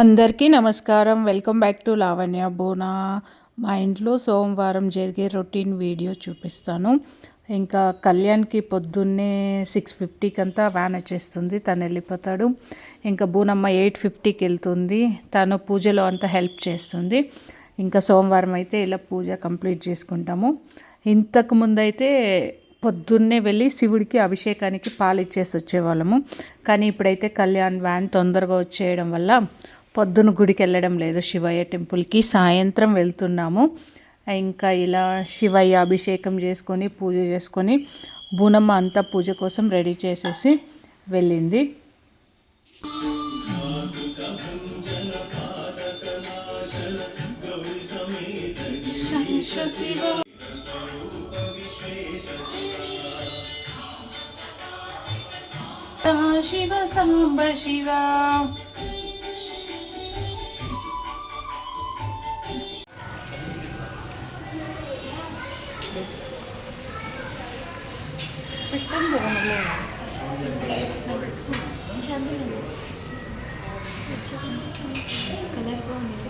అందరికీ నమస్కారం. Welcome back to Lavanya Bona. మా ఇంట్లో సోమవారం జరిగే రొటీన్ వీడియో చూపిస్తాను. ఇంకా కళ్యాణ్కి పొద్దున్నే 6:50కి అంతా వ్యాన్ వచ్చేస్తుంది, తను వెళ్ళిపోతాడు. ఇంకా బూనమ్మ 8:50కి వెళ్తుంది, తను పూజలో అంతా హెల్ప్ చేస్తుంది. ఇంకా సోమవారం అయితే ఇలా పూజ కంప్లీట్ చేసుకుంటాము. ఇంతకు ముందైతే పొద్దున్నే వెళ్ళి శివుడికి అభిషేకానికి పాలు ఇచ్చేసి వచ్చేవాళ్ళము. కానీ ఇప్పుడైతే కళ్యాణ్ వ్యాన్ తొందరగా వచ్చేయడం వల్ల పొద్దున గుడికి వెళ్ళడం లేదు, శివయ్య టెంపుల్కి సాయంత్రం వెళ్తున్నాము. ఇంకా ఇలా శివయ్య అభిషేకం చేసుకొని పూజ చేసుకొని బూనమ్మ అంతా పూజ కోసం రెడీ చేసేసి వెళ్ళింది. శివ సాంబ శివ పెట్టండి కలర్ బాగుంది.